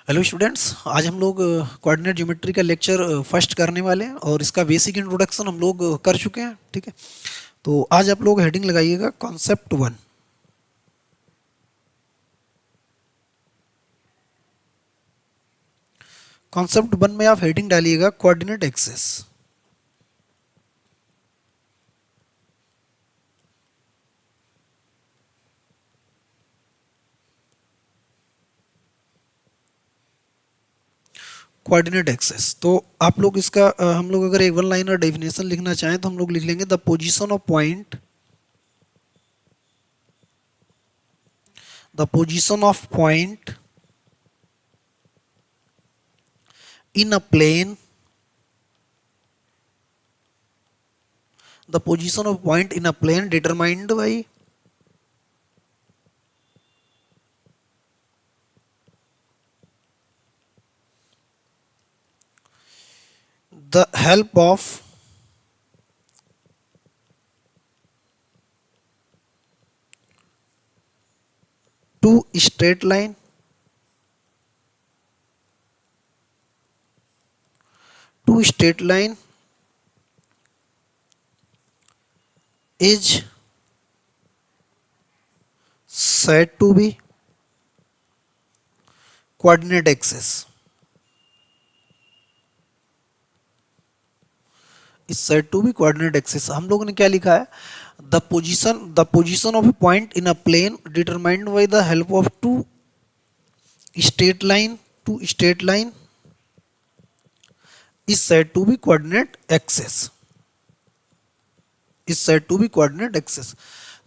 Hello students, आज हम लोग कोऑर्डिनेट ज्योमेट्री का लेक्चर फर्स्ट करने वाले हैं और इसका बेसिक इंट्रोडक्शन हम लोग कर चुके हैं। ठीक है, तो आज आप लोग हेडिंग लगाइएगा कॉन्सेप्ट वन। कॉन्सेप्ट वन में आप हेडिंग डालिएगा कोऑर्डिनेट एक्सेस। कोऑर्डिनेट एक्सेस तो आप लोग इसका हम लोग अगर एक वन लाइनर डेफिनेशन लिखना चाहें तो हम लोग लिख लेंगे the position of point, the position of point in a plane, the position of point in a plane determined by the help of two straight line, two straight line is said to be coordinate axis, is said to be coordinate axis। हम लोगों ने क्या लिखा है, the position of a point in a plane determined by the help of straight line two straight line is said to be coordinate axis, is said to be coordinate axis।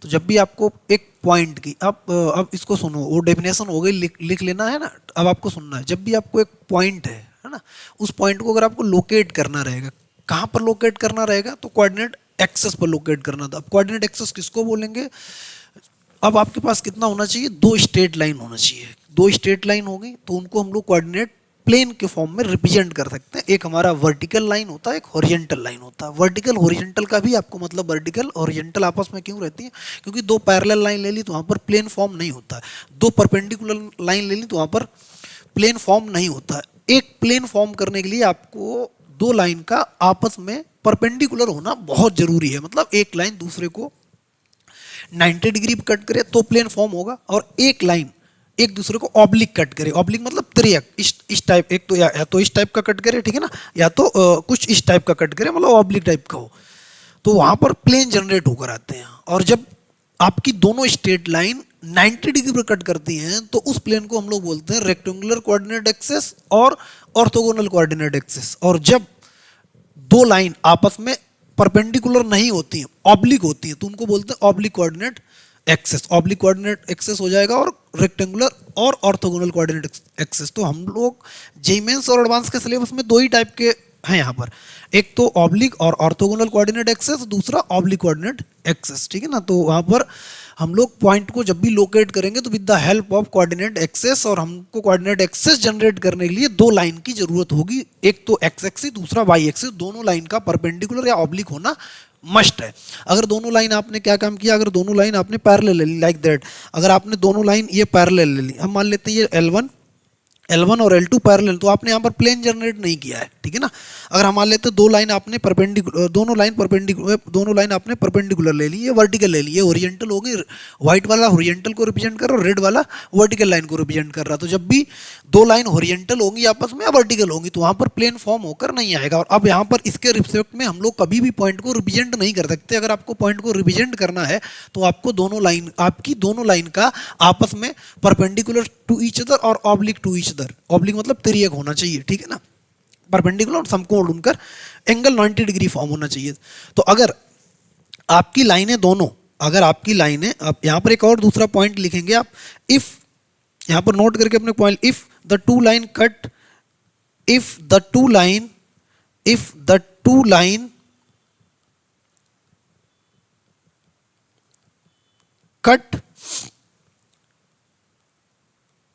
तो जब भी आपको एक पॉइंट की आप अब इसको सुनो, वो डेफिनेशन हो गई, लिख लेना है ना। अब आपको सुनना है, जब भी आपको एक पॉइंट है ना, उस पॉइंट को अगर आपको लोकेट करना रहेगा, कहाँ पर लोकेट करना रहेगा, तो कोऑर्डिनेट एक्सेस पर लोकेट करना था। अब कोऑर्डिनेट एक्सेस किसको बोलेंगे, अब आपके पास कितना होना चाहिए, दो स्ट्रेट लाइन होना चाहिए। दो स्ट्रेट लाइन हो गई तो उनको हम लोग कोऑर्डिनेट प्लेन के फॉर्म में रिप्रेजेंट कर सकते हैं। एक हमारा वर्टिकल लाइन होता है, एक हॉरिजॉन्टल लाइन होता है। वर्टिकल हॉरिजॉन्टल का भी आपको मतलब, वर्टिकल हॉरिजॉन्टल आपस में क्यों रहती है, क्योंकि दो पैरेलल लाइन ले ली तो वहाँ पर प्लेन फॉर्म नहीं होता है, दो परपेंडिकुलर लाइन ले ली तो वहाँ पर प्लेन फॉर्म नहीं होता है। एक प्लेन फॉर्म करने के लिए आपको दो लाइन का आपस में परपेंडिकुलर होना बहुत जरूरी है। मतलब एक लाइन दूसरे को 90 डिग्री कट करे तो प्लेन फॉर्म होगा, और एक लाइन एक दूसरे को ऑब्लिक कट करे। ऑब्लिक मतलब त्रियक, इस टाइप, एक तो या तो इस टाइप का कट करे, ठीक है ना, या तो कुछ इस टाइप का कट करे, मतलब ऑब्लिक टाइप का हो, तो वहां पर प्लेन जनरेट होकर आते हैं। और जब आपकी दोनों स्ट्रेट लाइन 90 डिग्री पर कट करती हैं तो उस प्लेन को हम लोग बोलते हैं रेक्टेंगुलर कोऑर्डिनेट एक्सिस और ऑर्थोगोनल कोऑर्डिनेट एक्सिस। और जब दो लाइन आपस में परपेंडिकुलर नहीं होती हैं, ऑब्लिक होती हैं, तो उनको बोलते हैं oblique coordinate access. Oblique coordinate access हो जाएगा, और रेक्टेंगुलर और ऑर्थोगोनल कोऑर्डिनेट एक्सेस। तो हम लोग जेईई मेंस और एडवांस के सिलेबस में दो ही टाइप के हैं यहाँ पर, एक तो ऑब्लिक और ऑर्थोगोनल कोऑर्डिनेट एक्सेस, दूसरा ऑब्लिक कोऑर्डिनेट एक्सेस। ठीक है ना, तो वहाँ पर हम लोग पॉइंट को जब भी लोकेट करेंगे तो with the help of coordinate axes, और हमको कोऑर्डिनेट एक्सेस जनरेट करने के लिए दो लाइन की जरूरत होगी, एक तो एक्स एक्सिस, दूसरा वाई एक्सिस। दोनों लाइन का परपेंडिकुलर या ऑब्लिक होना मस्ट है। अगर दोनों लाइन आपने क्या काम किया, अगर दोनों लाइन आपने पैरेलल ले ली, लाइक दैट, अगर आपने दोनों लाइन ये पैरेलल ले ली, हम मान लेते हैं ये L1 और L2 पैरेलल, तो आपने यहाँ पर प्लेन जनरेट नहीं किया है, ठीक है ना। अगर हम मान लेते हैं दो लाइन आपने परपेंडिकुलर, दोनों लाइन आपने परपेंडिकुलर ले ली, ये वर्टिकल ले ली, ये ओरिएंटल हो गई। व्हाइट वाला ओरिएंटल को रिप्रेजेंट कर रहा है, रेड वाला वर्टिकल लाइन को रिप्रेजेंट कर रहा है। तो जब भी दो लाइन ओरिएंटल होंगी आपस में या वर्टिकल होंगी तो वहाँ पर प्लेन फॉर्म होकर नहीं आएगा। और अब यहाँ पर इसके रिस्पेक्ट में हम लोग कभी भी पॉइंट को रिप्रेजेंट नहीं कर सकते। अगर आपको पॉइंट को रिप्रेजेंट करना है तो आपको आपकी दोनों लाइन का आपस में परपेंडिकुलर टू ईच अदर और oblique to each other, oblique मतलब तिर्यक होना चाहिए, ठीक है ना, परपेंडिकुलर और समकोण उनकर एंगल 90 डिग्री फॉर्म होना चाहिए। तो अगर आपकी लाइनें दोनों, अगर आपकी लाइनें, आप यहाँ पर एक और दूसरा पॉइंट लिखेंगे आप, इफ, यहाँ पर नोट करके अपने point, if the two line cut, if the two line, if the two line cut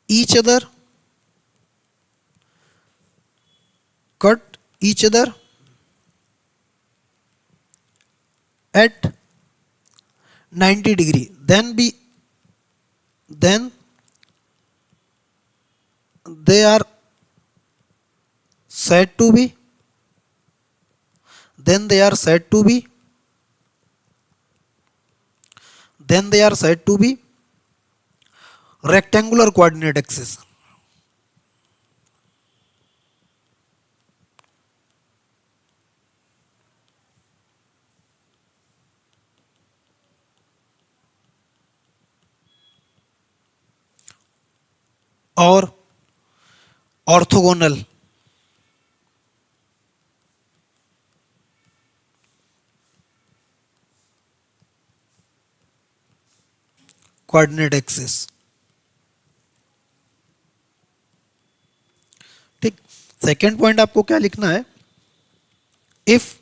each other, cut each other at 90 degree, then they are said to be, then they are said to be, then they are said to be rectangular coordinate axis. और orthogonal coordinate axis. ठीक, second point आपको क्या लिखना है, if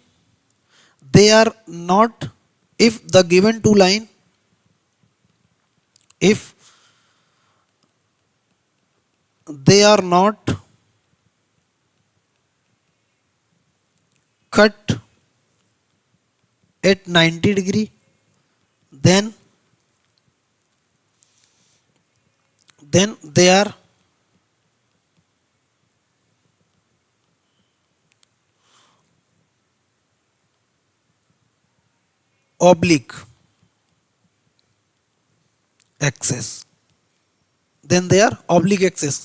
they are not, if the given two line, if they are not cut at 90 degree, then they are oblique axis, then they are oblique axis.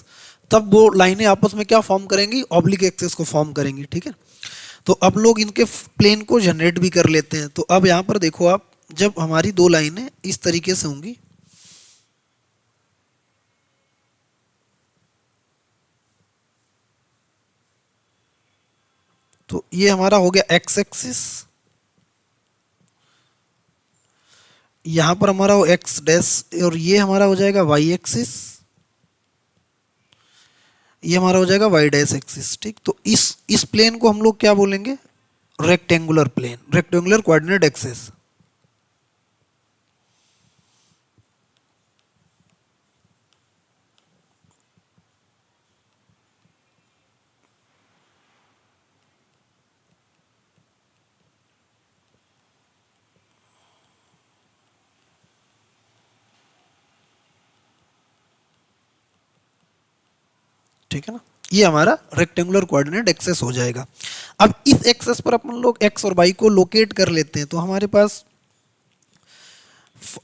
तब वो लाइनें आपस में क्या फॉर्म करेंगी, ऑब्लिक एक्सिस को फॉर्म करेंगी। ठीक है, तो अब लोग इनके प्लेन को जनरेट भी कर लेते हैं। तो अब यहाँ पर देखो आप, जब हमारी दो लाइनें इस तरीके से होंगी, तो ये हमारा हो गया एक्स एक्सिस, यहां पर हमारा वो एक्स डैश, और ये हमारा हो जाएगा वाई एक्सिस, ये हमारा हो जाएगा वाई डैश एक्सिस। ठीक, तो इस प्लेन को हम लोग क्या बोलेंगे, rectangular plane, rectangular coordinate axis. ठीक है ना, ये हमारा रेक्टेंगुलर कोऑर्डिनेट एक्सेस हो जाएगा। अब इस एक्सेस पर अपन लोग एक्स और वाई को लोकेट कर लेते हैं। तो हमारे पास,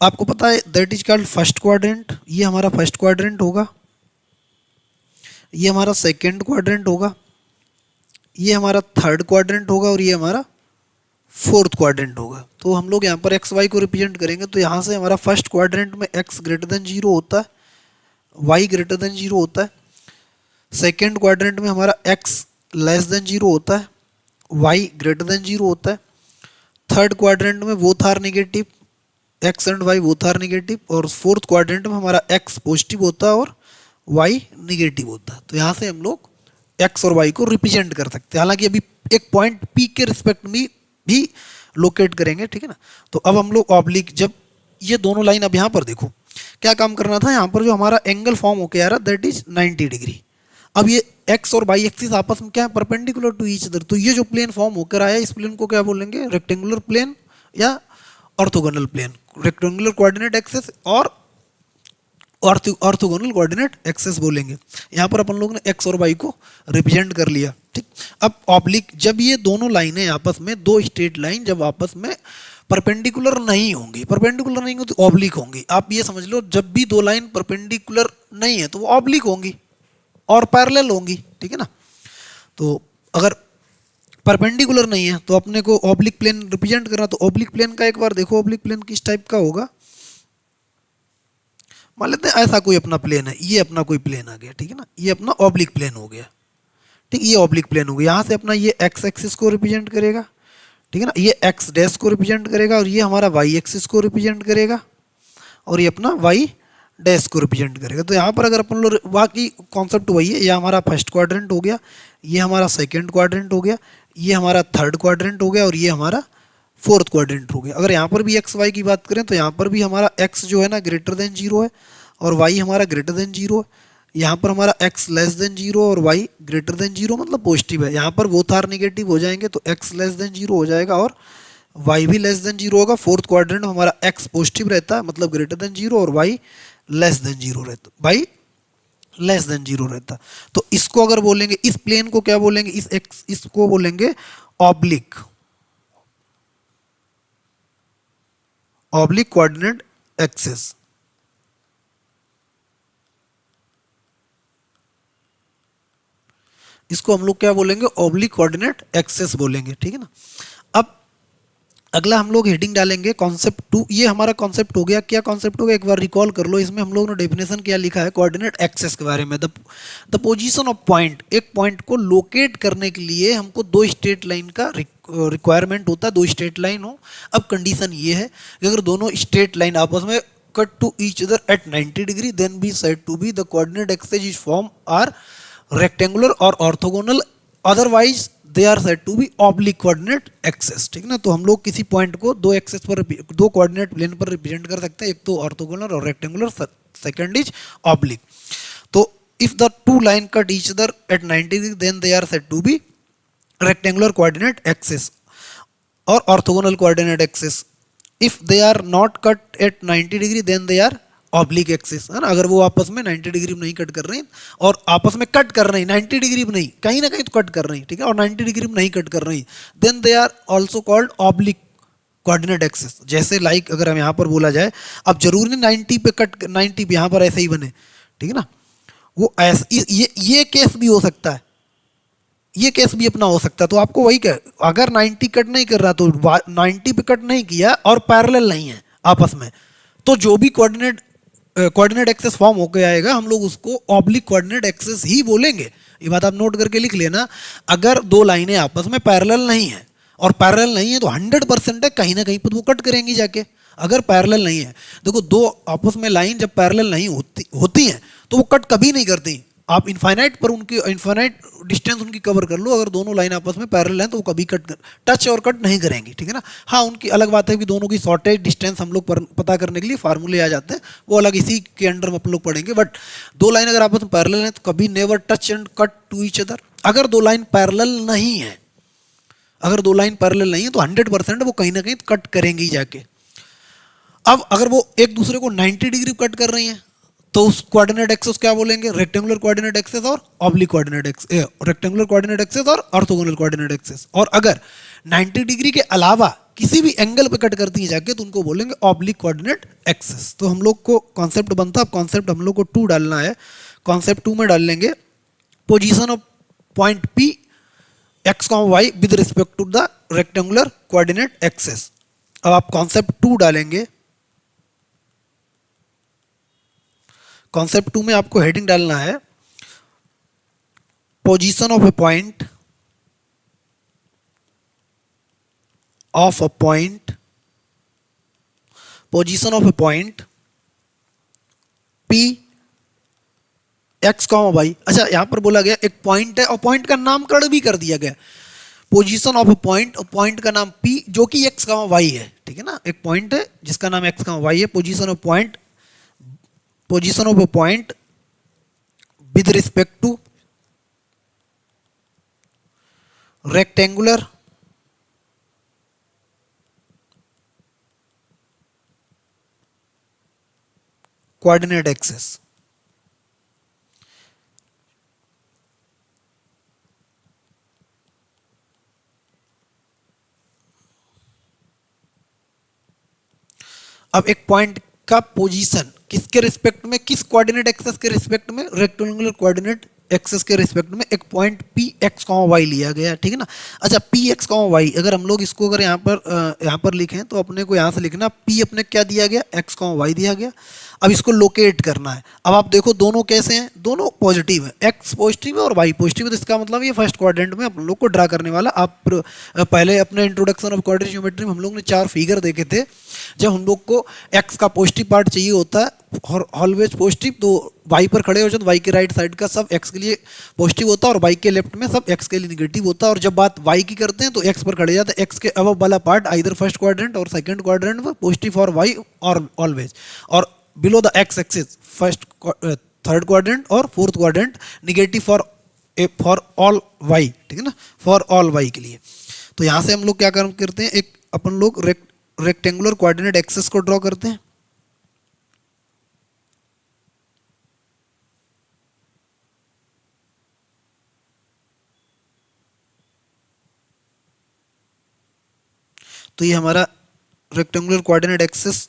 आपको पता है, that is called first quadrant. ये हमारा फर्स्ट क्वाड्रेंट होगा, ये हमारा सेकंड क्वाड्रेंट होगा, ये हमारा थर्ड क्वाड्रेंट होगा, और ये हमारा फोर्थ क्वाड्रेंट होगा। तो हम लोग यहाँ पर एक्स वाई को रिप्रेजेंट करेंगे। तो यहाँ से हमारा फर्स्ट क्वाड्रेंट में एक्स ग्रेटर देन 0 होता है, वाई ग्रेटर देन 0 होता है। सेकेंड क्वाड्रेंट में हमारा x लेस देन 0 होता है, y ग्रेटर देन 0 होता है। थर्ड क्वाड्रेंट में both are negative, x and y both are negative. और फोर्थ क्वाड्रेंट में हमारा x पॉजिटिव होता है और y नेगेटिव होता है। तो यहाँ से हम लोग x और y को रिप्रेजेंट कर सकते हैं। हालांकि अभी एक पॉइंट P के रिस्पेक्ट में भी लोकेट करेंगे। ठीक है ना, तो अब हम लोग ऑब्लिक, जब ये दोनों लाइन, अब यहाँ पर देखो क्या काम करना था, यहाँ पर जो हमारा एंगल फॉर्म होके आ रहा है दैट इज 90 डिग्री। अब ये x और y एक्सिस आपस में क्या है, परपेंडिकुलर टू ईच अदर। तो ये जो प्लेन फॉर्म होकर आया, इस प्लेन को क्या बोलेंगे, रेक्टेंगुलर प्लेन या orthogonal plane. Rectangular coordinate axis और ऑर्थोगोनल कोऑर्डिनेट एक्सिस बोलेंगे। यहाँ पर अपन लोग ने x और y को रिप्रेजेंट कर लिया। ठीक, अब ऑब्लिक, जब ये दोनों लाइनें आपस में, दो स्ट्रेट लाइन जब आपस में परपेंडिकुलर नहीं होंगी, परपेंडिकुलर नहीं होंगी तो ऑब्लिक होंगी। आप ये समझ लो, जब भी दो लाइन परपेंडिकुलर नहीं है तो वो ऑब्लिक होंगी और पैरेलल होंगी। ठीक है ना, तो अगर परपेंडिकुलर नहीं है तो अपने को ऑब्लिक प्लेन रिप्रेजेंट करना। तो ऑब्लिक प्लेन का एक बार देखो, ऑब्लिक प्लेन किस टाइप का होगा। मान लेते हैं ऐसा कोई अपना प्लेन है, ये अपना कोई प्लेन आ गया। ठीक है ना, ये अपना ऑब्लिक प्लेन हो गया। ठीक, ये ऑब्लिक प्लेन हो गया। यहाँ से अपना ये एक्स एक्सिस को रिप्रेजेंट करेगा। ठीक है ना, ये एक्स डैश को रिप्रेजेंट करेगा, और ये हमारा वाई एक्सिस को रिप्रेजेंट करेगा, और ये अपना वाई डैश को रिप्रेजेंट करेगा। तो यहाँ पर अगर अपन लोग, बाकी कॉन्सेप्ट वही है। ये हमारा फर्स्ट क्वाड्रेंट हो गया, ये हमारा सेकंड क्वाड्रेंट हो गया, ये हमारा थर्ड क्वाड्रेंट हो गया, और ये हमारा फोर्थ क्वाड्रेंट हो गया। अगर यहाँ पर भी एक्स वाई की बात करें तो यहाँ पर भी हमारा एक्स जो है ना ग्रेटर देन 0 है, और वाई हमारा ग्रेटर देन 0 है। यहाँ पर हमारा एक्स लेस देन 0 और वाई ग्रेटर देन 0 मतलब पॉजिटिव है। यहाँ पर बोथ आर नेगेटिव हो जाएंगे तो एक्स लेस देन 0 हो जाएगा और वाई भी लेस देन 0 होगा। फोर्थ क्वाड्रेंट में हमारा एक्स पॉजिटिव रहता है मतलब ग्रेटर देन 0, और वाई लेस देन 0 रहता है, वाई लेस देन जीरो रहता। तो इसको अगर बोलेंगे, इस प्लेन को क्या बोलेंगे, इस एक्स, इसको बोलेंगे ऑब्लिक, ऑब्लिक कोऑर्डिनेट एक्सिस। इसको हम लोग क्या बोलेंगे, ऑब्लिक कोऑर्डिनेट एक्सिस बोलेंगे, ठीक है ना। अब अगला हम लोग हेडिंग डालेंगे कॉन्सेप्ट 2। ये हमारा कॉन्सेप्ट हो गया। क्या कॉन्सेप्ट हो गया, एक बार रिकॉल कर लो। इसमें हम लोग ने डेफिनेशन क्या लिखा है, कोऑर्डिनेट एक्सेस के बारे में। द पोजीशन ऑफ पॉइंट, एक पॉइंट को लोकेट करने के लिए हमको दो स्ट्रेट लाइन का रिक्वायरमेंट होता है, दो स्ट्रेट लाइन हो। अब कंडीशन ये है कि अगर दोनों स्ट्रेट लाइन आपस में cut to each other at 90 degree, then be said to be the coordinate axes is form are rectangular और orthogonal, otherwise they are said to be oblique coordinate axes, ठीक ना। तो हम लोग किसी पॉइंट को दो एक्सेस पर, दो कोऑर्डिनेट प्लेन पर रिप्रेजेंट कर सकते हैं, एक तो ऑर्थोगोनल और रेक्टेंगुलर, सेकंड इज ऑब्लिक। तो if the two line cut each other at 90 degree, then they are said to be rectangular coordinate axes और orthogonal coordinate axes. If they are not cut at 90 degree, then they are oblique axis, है ना। अगर वो आपस में 90 degree में नहीं cut कर रहे हैं, और आपस में कट कर रहे हैं 90 डिग्री में नहीं, कहीं ना कहीं तो कट कर रहे हैं, ठीक है, और 90 डिग्री में नहीं कट कर रहे हैं, then they are also called oblique coordinate axis. जैसे लाइक अगर हम यहाँ पर बोला जाए, अब जरूर नहीं 90 पे कट, 90 पे यहाँ पर ऐसे ही बने, ठीक है ना। वो ऐसे, ये केस भी हो सकता है, ये केस भी अपना हो सकता है। तो आपको वही कह, अगर 90 कट नहीं कर रहा तो 90 पे कट नहीं किया और पैरेलल नहीं है आपस में, तो जो भी कोऑर्डिनेट एक्सेस फॉर्म होकर आएगा, हम लोग उसको ऑब्लिक कोऑर्डिनेट एक्सेस ही बोलेंगे। ये बात आप नोट करके लिख लेना। अगर दो लाइनें आपस में पैरेलल नहीं है, और पैरेलल नहीं है तो 100% है कहीं ना कहीं पर वो कट करेंगी जाके। अगर पैरेलल नहीं है, देखो दो आपस में लाइन जब पैरेलल नहीं होती हैं तो वो कट कभी नहीं करती। आप इनफाइनाइट पर उनकी इनफाइनाइट डिस्टेंस उनकी कवर कर लो, अगर दोनों लाइन आपस में पैरेलल हैं तो वो कभी टच और कट नहीं करेंगी, ठीक है ना। हाँ, उनकी अलग बात है कि दोनों की शॉर्टेज डिस्टेंस हम लोग पता करने के लिए फार्मूले आ जाते हैं, वो अलग इसी के अंडर में अपन लोग पढ़ेंगे। बट दो लाइन अगर आपस में पैरेलल हैं तो कभी never touch and cut to each other. अगर दो लाइन पैरेलल नहीं है, अगर दो लाइन पैरेलल नहीं है तो 100% वो कहीं ना कहीं कट करेंगी जाके। अब अगर वो एक दूसरे को 90 डिग्री कट कर रही हैं, तो उस कोऑर्डिनेट एक्सेस क्या बोलेंगे, रेक्टेंगुलर कोऑर्डिनेट एक्सेस और oblique coordinate access, rectangular coordinate axes और ऑर्थोगोनल कोऑर्डिनेट एक्सेस। और अगर 90 डिग्री के अलावा किसी भी एंगल पे कट करती है जाके, तो उनको बोलेंगे ऑब्लिक कोऑर्डिनेट एक्सेस। तो हम लोग को कॉन्सेप्ट बनता है, अब कॉन्सेप्ट हम लोग को 2 डालना है। कॉन्सेप्ट 2 में डाल लेंगे position of point P X comma Y with respect to the rectangular coordinate axes. अब आप कॉन्सेप्ट 2 डालेंगे। कॉन्सेप्ट 2 में आपको हेडिंग डालना है position of a point position of a point P X comma Y. अच्छा, यहां पर बोला गया एक पॉइंट है और पॉइंट का नामकरण भी कर दिया गया, पोजीशन ऑफ अ पॉइंट, और पॉइंट का नाम पी जो कि एक्स कॉमा वाई है, ठीक है ना। एक पॉइंट है जिसका नाम एक्स कॉमा वाई है, position of point, position of a point with respect to rectangular coordinate axis। अब एक पॉइंट का पोजीशन किसके रिस्पेक्ट में, किस कोऑर्डिनेट एक्सेस के रिस्पेक्ट में, रेक्टेंगुलर कोऑर्डिनेट एक्सेस के रिस्पेक्ट में एक point P X comma Y लिया गया, ठीक है ना। अच्छा, पी एक्स कॉमा वाई अगर हम लोग इसको अगर यहाँ पर लिखें तो अपने को यहाँ से लिखना पी अपने क्या दिया गया, एक्स कॉमा वाई दिया गया। अब इसको लोकेट करना है। अब आप देखो दोनों कैसे हैं, दोनों पॉजिटिव है, एक्स पॉजिटिव है और वाई पॉजिटिव है, तो इसका मतलब ये फर्स्ट क्वाड्रेंट में अपन लोग को ड्रा करने वाला। आप पहले अपने इंट्रोडक्शन ऑफ क्वाड्रेटिक ज्योमेट्री में हम लोग ने 4 फिगर देखे थे। जब हम लोग को एक्स का पॉजिटिव पार्ट चाहिए होता है और ऑलवेज पॉजिटिव, तो वाई पर खड़े हो जाए तो वाई के राइट साइड का सब एक्स के लिए पॉजिटिव होता है और वाई के लेफ्ट में सब एक्स के लिए निगेटिव होता है। और जब बात वाई की करते हैं तो एक्स पर खड़े जाते हैं, एक्स के अबव वाला पार्ट आइदर फर्स्ट क्वाड्रेंट और सेकंड क्वाड्रेंट में पॉजिटिव फॉर वाई और ऑलवेज, और below the x axis first third quadrant और fourth quadrant negative for all y, ठीक है ना, फॉर ऑल वाई के लिए। तो यहाँ से हम लोग क्या काम करते हैं, एक अपन लोग रेक्टेंगुलर कोऑर्डिनेट एक्सेस को ड्रॉ करते हैं। तो ये हमारा रेक्टेंगुलर कोऑर्डिनेट एक्सिस,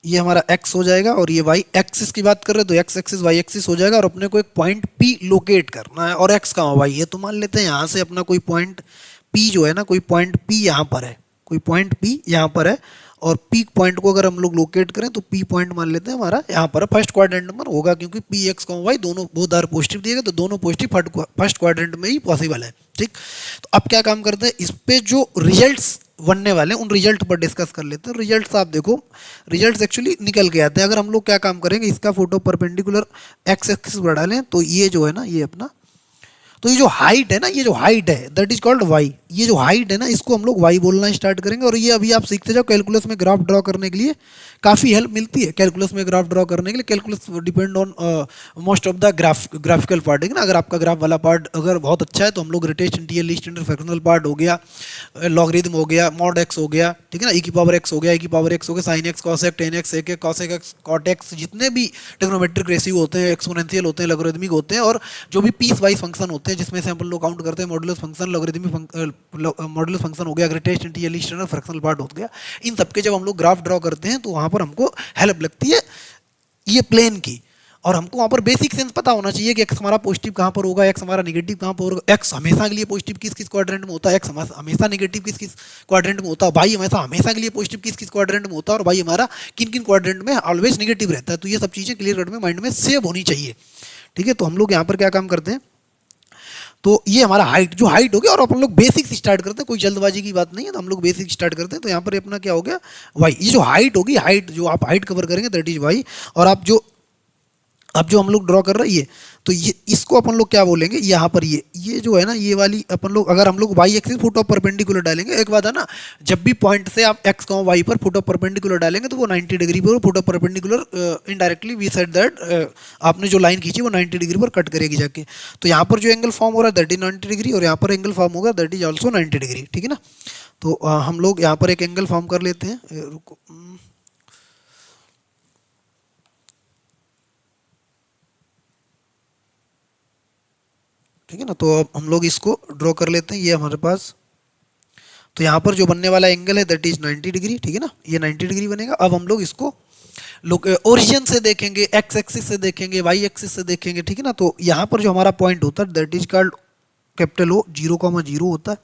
ये हमारा x हो जाएगा, और ये y एक्सिस की बात कर रहे हैं तो x एक्सिस y एक्सिस हो जाएगा, और अपने को एक पॉइंट P लोकेट करना है, और x कहाँ y है, तो मान लेते हैं यहाँ से अपना कोई पॉइंट P जो है ना, कोई पॉइंट P यहाँ पर है, कोई पॉइंट P यहाँ पर है, और P पॉइंट को अगर हम लोग लोकेट करें तो P पॉइंट मान लेते हैं हमारा यहाँ पर फर्स्ट क्वाड्रेंट नंबर होगा, क्योंकि P x y दोनों बोथ आर पॉजिटिव दिए गए, तो दोनों पॉजिटिव फर्स्ट क्वाड्रेंट में ही पॉसिबल है। ठीक, तो अब क्या काम करते हैं, इस पे जो रिजल्ट्स बनने वाले हैं उन रिजल्ट पर डिस्कस कर लेते हैं। रिजल्ट्स आप देखो, रिजल्ट्स एक्चुअली निकल के आते हैं। अगर हम लोग क्या काम करेंगे, इसका फोटो परपेंडिकुलर एक्स एक्सिस पर डालें तो ये जो है ना, ये अपना, तो ये जो हाइट है ना, ये जो हाइट है दैट इज कॉल्ड वाई। ये जो हाइट है ना, इसको हम लोग वाई बोलना स्टार्ट करेंगे। और ये अभी आप सीखते जाओ, कैलकुलस में ग्राफ ड्रॉ करने के लिए काफ़ी हेल्प मिलती है। कैलकुलस में ग्राफ ड्रॉ करने के लिए calculus depend on most of the graphical part है ना। अगर आपका ग्राफ वाला पार्ट अगर बहुत अच्छा है तो हम लोग greatest integral least square fractional part हो गया, लॉगरिथम हो गया, मॉड एक्स हो गया, ठीक है ना, ई की पावर एक्स हो गया, ई की पावर एक्स हो गया, sine X, cos X, tan X, sec X, cos X, cot X, जितने भी ट्रिग्नोमेट्रिक रेशियो होते हैं, एक्सपोनेंशियल होते हैं, लॉगरिथमिक होते हैं, और जो भी पीस वाइज फंक्शन होते हैं जिसमें से हम लोग काउंट करते हैं, modulus function, logarithmic modulus function हो गया, greatest integral least square fractional part हो गया। इन सबके जब हम लोग ग्राफ ड्रॉ करते हैं तो वहाँ पर हमको हेल्प लगती है ये प्लेन की, और हमको वहाँ पर बेसिक सेंस पता होना चाहिए कि एक्स हमारा पॉजिटिव कहाँ पर होगा, एक्स हमारा नेगेटिव कहाँ पर होगा, एक्स हमेशा के लिए पॉजिटिव किस किस क्वाड्रेंट में होता है, एक्स हमेशा नेगेटिव किस किस क्वाड्रेंट में होता है, वाई हमेशा के लिए पॉजिटिव किस किस क्वाड्रेंट में होता है, और वाई हमारा किन किन क्वाड्रेंट में ऑलवेज नेगेटिव रहता है। तो ये सब चीज़ें क्लियर कट में माइंड में सेव होनी चाहिए। ठीक है, तो हम लोग यहाँ पर क्या काम करते हैं, तो ये हमारा हाइट, जो हाइट हो गया, और अपन लोग बेसिक से स्टार्ट करते हैं, कोई जल्दबाजी की बात नहीं है, तो हम लोग बेसिक स्टार्ट करते हैं। तो यहाँ पर अपना क्या हो गया, वाई। ये जो हाइट होगी, हाइट जो आप हाइट कवर करेंगे दैट इज वाई। और आप जो अब जो हम लोग ड्रॉ कर रहे हैं, ये तो ये इसको अपन लोग क्या बोलेंगे, यहाँ पर ये जो है ना, ये वाली अपन लोग, अगर हम लोग Y axis foot of perpendicular डालेंगे, एक बात है ना, जब भी पॉइंट से आप एक्स का वाई पर फुट ऑफ परपेंडिकुलर डालेंगे तो वो 90 डिग्री पर foot of perpendicular indirectly we said that आपने जो लाइन खींची वो 90 डिग्री पर कट करेगी जाके। तो यहाँ पर जो एंगल फॉर्म हो रहा है दैट इज 90 डिग्री, और यहाँ पर एंगल फॉर्म होगा दैट इज ऑल्सो 90 डिग्री। ठीक है ना, तो हम लोग यहाँ पर एक एंगल फॉर्म कर लेते हैं, रुको, ठीक है ना, तो अब हम लोग इसको ड्रॉ कर लेते हैं। ये हमारे पास, तो यहाँ पर जो बनने वाला एंगल है दैट इज 90 डिग्री। ठीक है ना, ये 90 डिग्री बनेगा। अब हम लोग इसको ओरिजिन से देखेंगे, एक्स एक्सिस से देखेंगे, वाई एक्सिस से देखेंगे। ठीक है ना, तो यहाँ पर जो हमारा पॉइंट होता है दैट इज कॉल्ड कैपिटल ओ, 0,0 होता है।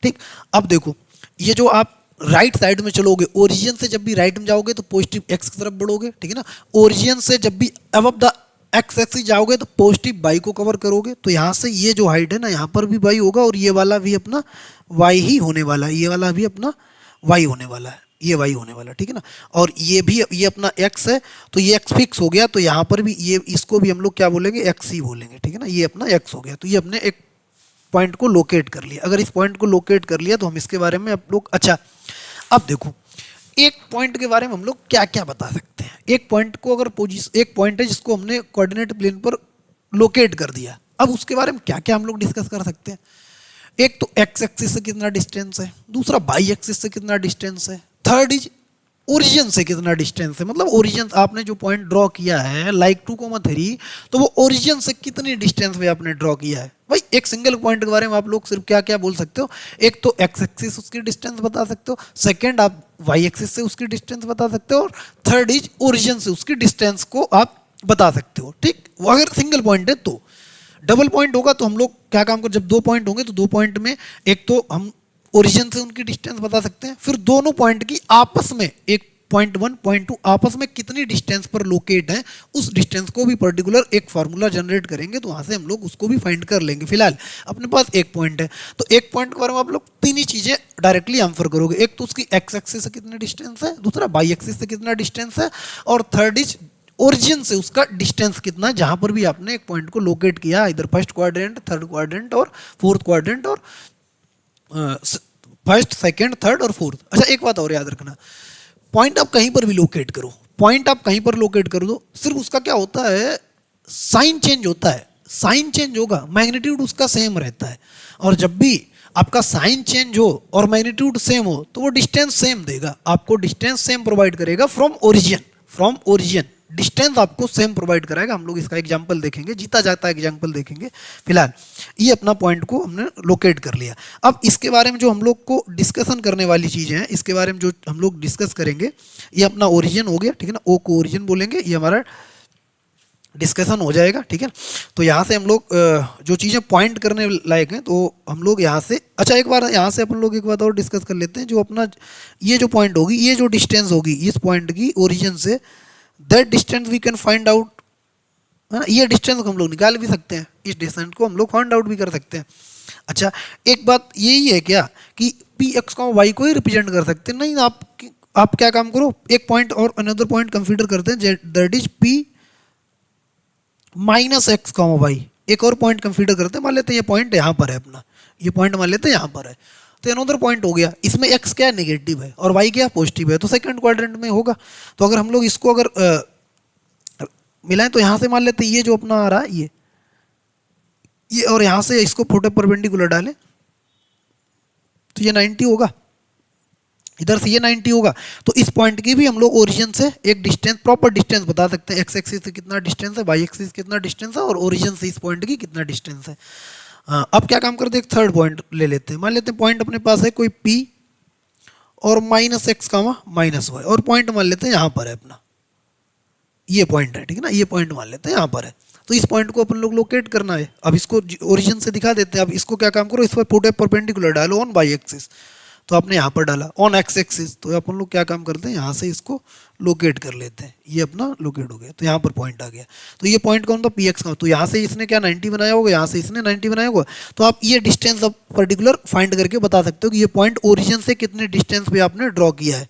ठीक, अब देखो, ये जो आप राइट साइड में चलोगे, ओरिजिन से जब भी राइट में जाओगे तो पॉजिटिव एक्स की तरफ बढ़ोगे। ठीक है ना, ओरिजिन से जब भी अबव द एक्स एक्सिस जाओगे तो पॉजिटिव वाई को कवर करोगे। तो यहाँ से ये जो हाइट है ना, यहाँ पर भी वाई होगा, और ये वाला भी अपना वाई ही होने वाला है, ये वाला भी अपना वाई होने वाला है, ये वाई होने वाला है। ठीक है ना, और ये भी, ये अपना एक्स है, तो ये एक्स फिक्स हो गया, तो यहाँ पर भी ये, इसको भी हम लोग क्या बोलेंगे, एक्स ही बोलेंगे। ठीक है ना, ये अपना एक्स हो गया। तो ये अपने एक पॉइंट को लोकेट कर लिया। अगर इस पॉइंट को लोकेट कर लिया तो हम इसके बारे में आप लोग, अच्छा अब देखो, एक पॉइंट के बारे में हम लोग क्या क्या बता सकते हैं। एक पॉइंट को अगर एक पॉइंट है जिसको हमने कोऑर्डिनेट प्लेन पर लोकेट कर दिया, अब उसके बारे में क्या क्या हम लोग डिस्कस कर सकते हैं। एक तो एक्स एक्सिस से कितना डिस्टेंस है, दूसरा वाई एक्सिस से कितना डिस्टेंस है, थर्ड इज ओरिजिन से कितना डिस्टेंस है। मतलब ओरिजिन, आपने जो पॉइंट ड्रॉ किया है लाइक 2,3, तो वो ओरिजिन से कितनी डिस्टेंस में आपने ड्रॉ किया है। भाई एक सिंगल पॉइंट के बारे में आप लोग सिर्फ क्या क्या बोल सकते हो, एक तो एक्स एक्सिस उसकी डिस्टेंस बता सकते हो, सेकंड आप वाई एक्सिस से उसकी डिस्टेंस बता सकते हो, और थर्ड इज ओरिजिन से उसकी डिस्टेंस को आप बता सकते हो। ठीक, वो अगर सिंगल पॉइंट है। तो डबल पॉइंट होगा तो हम लोग क्या काम कर, जब दो पॉइंट होंगे तो दो पॉइंट में एक तो हम ओरिजिन से उनकी डिस्टेंस बता सकते हैं, फिर दोनों पॉइंट की आपस में, एक पॉइंट 1 पॉइंट 2 आपस में कितनी डिस्टेंस पर लोकेट है, उस डिस्टेंस को भी पर्टिकुलर एक फार्मूला जनरेट करेंगे, तो वहां से हम लोग उसको भी फाइंड कर लेंगे। फिलहाल अपने पास एक पॉइंट है, तो एक पॉइंट के बारे में आप लोग तीन ही चीजें डायरेक्टली आंसर करोगे। एक तो उसकी एक्स एक्सिस से कितनी डिस्टेंस है, दूसरा वाई एक्सिस से कितना डिस्टेंस है, और थर्ड इज ओरिजिन से उसका डिस्टेंस कितना, जहां पर भी आपने एक पॉइंट को लोकेट किया, इधर फर्स्ट क्वाड्रेंट, थर्ड क्वाड्रेंट और फोर्थ क्वाड्रेंट, और फर्स्ट, सेकंड, थर्ड और फोर्थ। अच्छा एक बात और याद रखना, पॉइंट आप कहीं पर भी लोकेट करो, पॉइंट आप कहीं पर लोकेट कर दो, सिर्फ उसका क्या होता है, साइन चेंज होता है। साइन चेंज होगा, मैग्नीट्यूड उसका सेम रहता है, और जब भी आपका साइन चेंज हो और मैग्नीट्यूड सेम हो तो वो डिस्टेंस सेम देगा, आपको डिस्टेंस सेम प्रोवाइड करेगा from origin, from origin distance आपको सेम प्रोवाइड कराएगा। हम लोग इसका एग्जांपल देखेंगे, जीता जाता एग्जांपल देखेंगे। फिलहाल ये अपना पॉइंट को हमने लोकेट कर लिया। अब इसके बारे में जो हम लोग को डिस्कशन करने वाली चीज़ें हैं, इसके बारे में जो हम लोग डिस्कस करेंगे, ये अपना ओरिजिन हो गया, ठीक है ना, ओ को ओरिजिन बोलेंगे, ये हमारा डिस्कशन हो जाएगा, ठीक है। तो यहाँ से हम लोग जो चीज़ें पॉइंट करने लायक हैं, तो हम लोग यहाँ से, अच्छा एक बार यहाँ से अपन लोग एक बात और डिस्कस कर लेते हैं। जो अपना ये जो पॉइंट होगी, ये जो डिस्टेंस होगी इस पॉइंट की ओरिजिन से, that distance we can find out, है ना। ये डिस्टेंस को हम लोग निकाल भी सकते हैं, इस डिस्टेंस को हम लोग फाइंड आउट भी कर सकते हैं। अच्छा एक बात यही है क्या कि पी एक्स का वाई को ही रिप्रेजेंट कर सकते हैं? नहीं, आप क्या काम करो, एक पॉइंट और अनदर पॉइंट कंसीडर करते हैं, that is P minus X comma Y. एक और पॉइंट कंसीडर करते हैं, मान लेते हैं ये पॉइंट यहाँ पर है अपना, ये पॉइंट मान लेते हैं यहाँ पर है, तो अनदर पॉइंट हो गया, इसमें एक्स क्या नेगेटिव है और वाई क्या पॉजिटिव है, तो सेकंड क्वाड्रेंट में होगा। तो अगर हम लोग इसको अगर मिलाएं तो यहाँ से मान लेते हैं ये जो अपना आ रहा है ये और यहाँ से इसको फोटो परपेंडिकुलर डालें तो ये 90 होगा, इधर से ये 90 होगा। तो इस पॉइंट की भी हम लोग ओरिजिन से एक डिस्टेंस, प्रॉपर डिस्टेंस बता सकते हैं, एक्स एक्सिस से कितना डिस्टेंस है, वाई एक्सिस कितना डिस्टेंस है और ओरिजिन से इस पॉइंट की कितना डिस्टेंस है। अब क्या काम करते हैं, एक थर्ड पॉइंट ले लेते हैं। मान लेते हैं पॉइंट अपने पास है कोई पी और minus X comma minus Y, और पॉइंट मान लेते हैं यहाँ पर है अपना, ये पॉइंट है, ठीक है ना, ये पॉइंट मान लेते हैं यहाँ पर है। तो इस पॉइंट को अपन लोग लोकेट करना है। अब इसको ओरिजिन से दिखा देते हैं। अब इसको क्या काम करो, इस पर पुट ए परपेंडिकुलर डालो ऑन वाई एक्सिस, तो आपने यहाँ पर डाला ऑन एक्स एक्सिस, तो अपन लोग क्या काम करते हैं, यहाँ से इसको लोकेट कर लेते हैं, ये अपना लोकेट हो गया, तो यहाँ पर पॉइंट आ गया। तो ये पॉइंट कौन था, पी एक्स का, तो यहाँ से इसने क्या 90 बनाया होगा, यहाँ से इसने 90 बनाया होगा। तो आप ये डिस्टेंस अब पर्टिकुलर फाइंड करके बता सकते हो कि ये पॉइंट ओरिजिन से कितने डिस्टेंस पे आपने ड्रॉ किया है,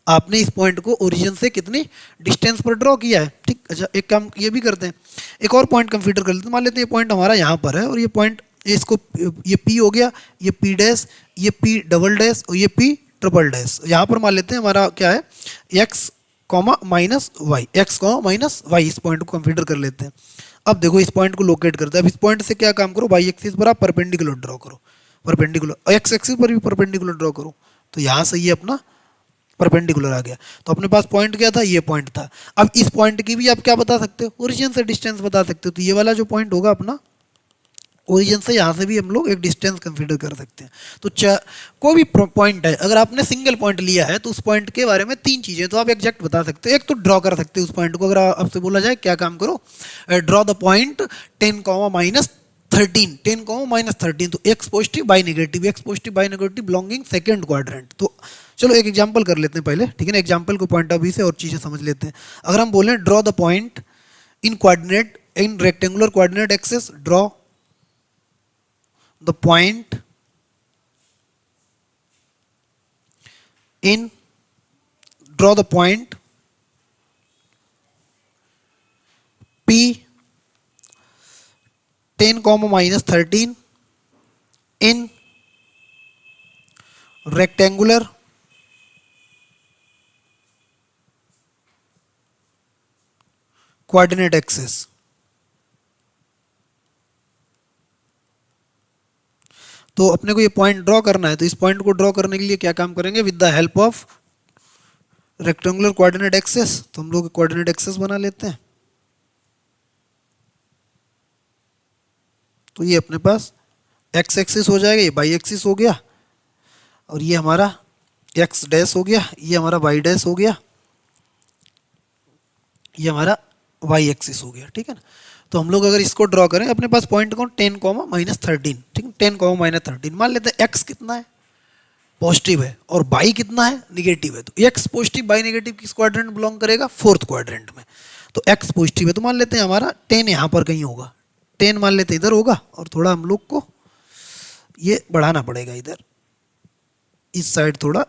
आपने इस पॉइंट को ओरिजिन से कितनी डिस्टेंस पर ड्रॉ किया है, ठीक। अच्छा एक काम ये भी करते हैं, एक और पॉइंट कंसीडर कर लेते हैं। मान लेते हैं ये पॉइंट हमारा यहाँ पर है और ये पॉइंट, इसको ये पी हो गया, ये पी डैश, ये पी डबल डैश और ये पी ट्रिपल डैश। यहाँ पर मान लेते हैं हमारा क्या है, X comma minus Y, X comma minus Y, इस पॉइंट को कंसीडर कर लेते हैं। अब देखो इस पॉइंट को लोकेट करते हैं। अब इस पॉइंट से क्या काम करो, वाई एक्सिस पर आप परपेंडिकुलर ड्रॉ करो, परपेंडिकुलर एक्स एक्सिस पर भी परपेंडिकुलर ड्रॉ करो। तो यहाँ से ये अपना परपेंडिकुलर आ गया। तो अपने पास पॉइंट क्या था, ये पॉइंट था। अब इस पॉइंट की भी आप क्या बता सकते हो, ओरिजिन से डिस्टेंस बता सकते हो। तो ये वाला जो पॉइंट होगा अपना, ओरिजिन से यहाँ से भी हम लोग एक डिस्टेंस कंसीडर कर सकते हैं। तो कोई भी पॉइंट है, अगर आपने सिंगल पॉइंट लिया है तो उस पॉइंट के बारे में तीन चीज़ें तो आप एग्जैक्ट बता सकते हो। एक तो ड्रॉ कर सकते हो उस पॉइंट को। अगर आपसे बोला जाए क्या काम करो, ड्रॉ द पॉइंट 10, -13, 10, -13, तो x positive by negative, x positive by negative belonging second quadrant. तो चलो एक एग्जांपल कर लेते हैं पहले, ठीक है ना। एग्जांपल को पॉइंट ऑफ व्यू से और चीज़ें समझ लेते हैं। अगर हम बोलें draw the point in coordinate, in rectangular coordinate axis, draw the point in, draw the point P 10, -13 in rectangular coordinate axis। तो अपने को ये पॉइंट ड्रॉ करना है, तो इस पॉइंट को ड्रॉ करने के लिए क्या काम करेंगे, with the help of rectangular coordinate axis. तो हम लोग कोऑर्डिनेट एक्सिस बना लेते हैं। तो ये अपने पास एक्स एक्सिस हो जाएगा, ये वाई एक्सिस हो गया, और ये हमारा एक्स डैश हो गया, ये हमारा वाई डैश हो गया, ये हमारा वाई एक्सिस हो गया, ठीक है ना। तो हम लोग अगर इसको ड्रॉ करें, अपने पास पॉइंट कौन, 10, -13, ठीक है, 10, -13। मान लेते हैं एक्स कितना है, पॉजिटिव है, और बाई कितना है, निगेटिव है। तो एक्स पॉजिटिव बाई नेगेटिव किस क्वाड्रेंट में बिलोंग करेगा, फोर्थ क्वाड्रेंट में। तो एक्स पॉजिटिव है, तो मान लेते हैं हमारा 10 यहाँ पर कहीं होगा, 10 मान लेते हैं इधर होगा, और थोड़ा हम लोग को ये बढ़ाना पड़ेगा इधर, इस साइड थोड़ा,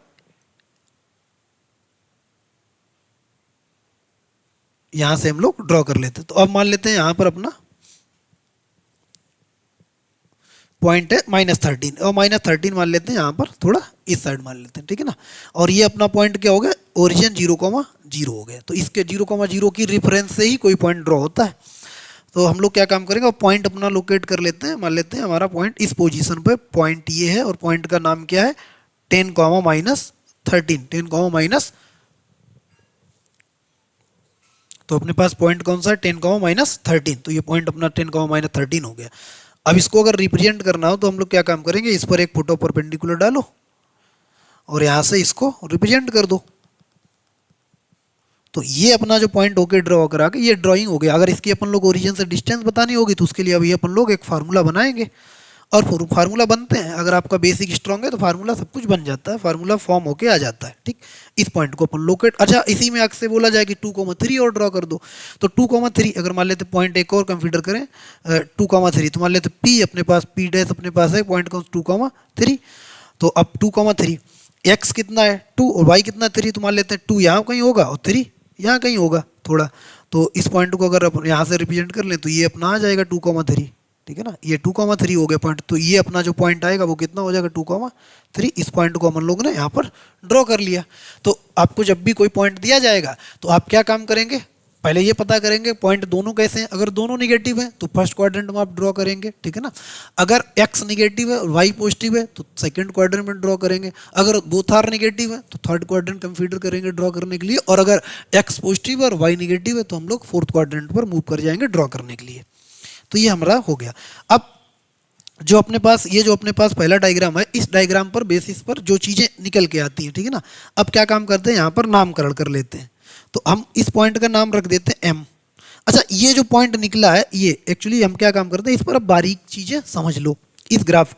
यहां से हम लोग ड्रॉ कर लेते हैं। तो अब मान लेते हैं यहां पर अपना पॉइंट है -13, और -13 मान लेते हैं यहाँ पर थोड़ा इस साइड मान लेते हैं, ठीक है ना। और ये अपना पॉइंट क्या हो गया, ओरिजिन 0,0 हो गया। तो इसके 0,0 की रेफरेंस से ही कोई पॉइंट ड्रॉ होता है। तो हम लोग क्या काम करेंगे, पॉइंट अपना लोकेट कर लेते हैं। मान लेते हैं हमारा पॉइंट इस पोजीशन पे पॉइंट ये है, और पॉइंट का नाम क्या है, 10, -13, 10, तो अपने पास पॉइंट कौन सा है, 10 कॉमा माइनस 13, तो ये पॉइंट अपना 10 कॉमा माइनस 13 हो गया। अब इसको अगर रिप्रेजेंट करना हो तो हम लोग क्या काम करेंगे, इस पर एक फोटो परपेंडिकुलर डालो और यहाँ से इसको रिप्रेजेंट कर दो। तो ये अपना जो पॉइंट होके ड्रॉ करा के ये ड्राइंग हो गया। अगर इसकी अपन लोग ओरिजिन से डिस्टेंस बतानी होगी तो उसके लिए अभी अपन लोग एक फार्मूला बनाएंगे और फार्मूला बनते हैं। अगर आपका बेसिक स्ट्रांग है तो फार्मूला सब कुछ बन जाता है, फार्मूला फॉर्म होके आ जाता है। ठीक, इस पॉइंट को अपन लोकेट, अच्छा इसी में अक्स से बोला जाए कि 2,3 और ड्रॉ कर दो, तो 2,3 अगर मान लेते पॉइंट एक और कंसीडर करें 2,3, तो मान लेते पी अपने पास, पी डैश अपने पास है पॉइंट कौन 2,3। तो अब 2,3 एक्स कितना है 2 और वाई कितना 3, तो मान लेते हैं 2 यहाँ कहीं होगा और 3 यहाँ कहीं होगा थोड़ा। तो इस पॉइंट को अगर अपन यहाँ से रिप्रेजेंट कर लें तो ये अपना आ जाएगा 2,3, ठीक है ना, ये 2,3 हो गया पॉइंट। तो ये अपना जो पॉइंट आएगा वो कितना हो जाएगा 2,3। इस पॉइंट को हम लोग ने यहाँ पर ड्रॉ कर लिया। तो आपको जब भी कोई पॉइंट दिया जाएगा तो आप क्या काम करेंगे, पहले ये पता करेंगे पॉइंट दोनों कैसे हैं। अगर दोनों निगेटिव हैं तो फर्स्ट क्वाड्रेंट में आप ड्रॉ करेंगे, ठीक है ना। अगर एक्स निगेटिव है और वाई पॉजिटिव है तो सेकंड क्वाड्रेंट में ड्रॉ करेंगे। अगर बोथ आर निगेटिव है तो थर्ड क्वाड्रेंट कंसीडर करेंगे ड्रॉ करने के लिए। और अगर एक्स पॉजिटिव है और वाई निगेटिव है तो हम लोग फोर्थ क्वाड्रेंट पर मूव कर जाएंगे ड्रॉ करने के लिए। तो ये हमारा हो गया। अब जो अपने पास ये जो अपने पास पहला डायग्राम है, इस डायग्राम पर बेसिस पर जो चीज़ें निकल के आती हैं, ठीक है ना। अब क्या काम करते हैं, यहाँ पर नामकरण कर लेते हैं। तो हम इस पॉइंट का नाम रख देते हैं एम। अच्छा, ये जो पॉइंट निकला है ये एक्चुअली हम क्या काम करते हैं, इस पर अब बारीक चीज़ें समझ लो। इस ग्राफ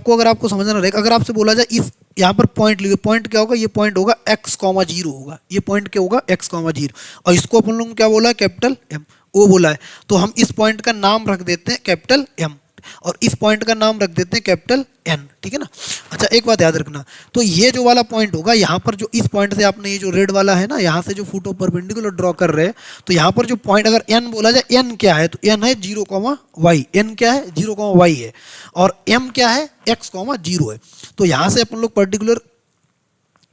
को अगर आपको समझना रहेगा, अगर आपसे बोला जाए इस यहाँ पर पॉइंट लिखो, पॉइंट क्या होगा, ये पॉइंट होगा x,0 होगा। ये पॉइंट क्या होगा x,0 और इसको अपन लोगों ने क्या बोला है, कैपिटल एम ओ बोला है। तो हम इस पॉइंट का नाम रख देते हैं कैपिटल एम और इस पॉइंट का नाम रख देते हैं कैपिटल एन, ठीक है ना। अच्छा एक बात याद रखना, तो ये जो वाला पॉइंट होगा यहाँ पर, जो इस पॉइंट से आपने ये जो रेड वाला है ना, यहाँ से जो फुट ऑफ परपेंडिकुलर ड्रॉ कर रहे हैं, तो यहाँ पर जो पॉइंट अगर एन बोला जाए, एन क्या है, तो एन है 0,y, एन क्या है 0,y है, और एम क्या है x,0 है। तो यहाँ से अपन लोग पर्टिकुलर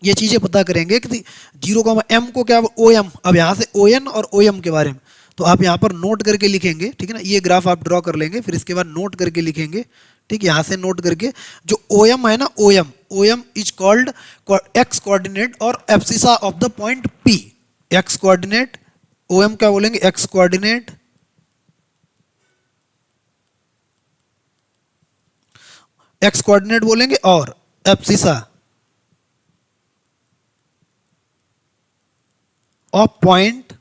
ये चीज़ें पता करेंगे कि 0,m को क्या ओ एम। अब यहाँ से ओ एन और ओ एम के बारे में तो आप यहाँ पर नोट करके लिखेंगे, ठीक है ना। ये ग्राफ आप ड्रॉ कर लेंगे, फिर इसके बाद नोट करके लिखेंगे, ठीक। यहाँ से नोट करके जो ओ एम है ना, O M is called x coordinate और abscissa of the point P. X coordinate, O M क्या बोलेंगे, एक्स कोऑर्डिनेट, एक्स कोऑर्डिनेट बोलेंगे, और abscissa of point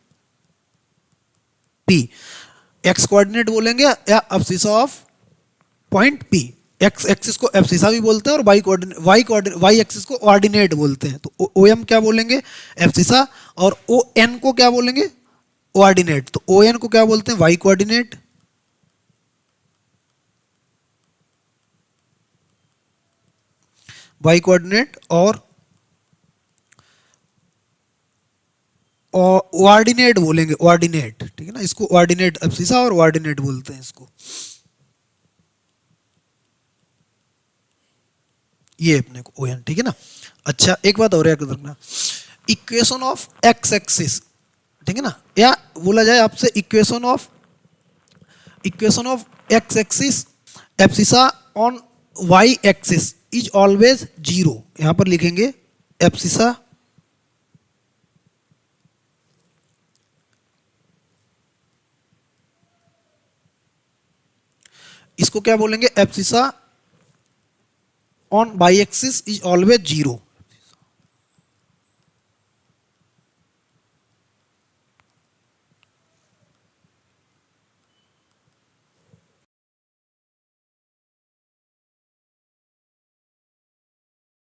P. X coordinate बोलेंगे या abscissa of point P. X axis को एब्सिसा भी बोलते हैं और वाई एक्सिस को ऑर्डिनेट बोलते हैं। तो ओ एम क्या बोलेंगे, एब्सिसा, और ओ एन को क्या बोलेंगे, ऑर्डिनेट। तो ओ एन को क्या बोलते हैं, वाई कोऑर्डिनेट, और ऑर्डिनेट बोलेंगे, ऑर्डिनेट, ठीक है ना। इसको ऑर्डिनेट एब्सिसा और ऑर्डिनेट बोलते हैं इसको। ये अपने को ओ एन, ठीक है ना। अच्छा एक बात और याद रखना, इक्वेशन ऑफ एक्स एक्सिस, ठीक है ना, या बोला जाए आपसे equation of X axis abscissa on Y axis is always 0। यहां पर लिखेंगे एब्सिसा इसको क्या बोलेंगे, abscissa on Y axis is always 0।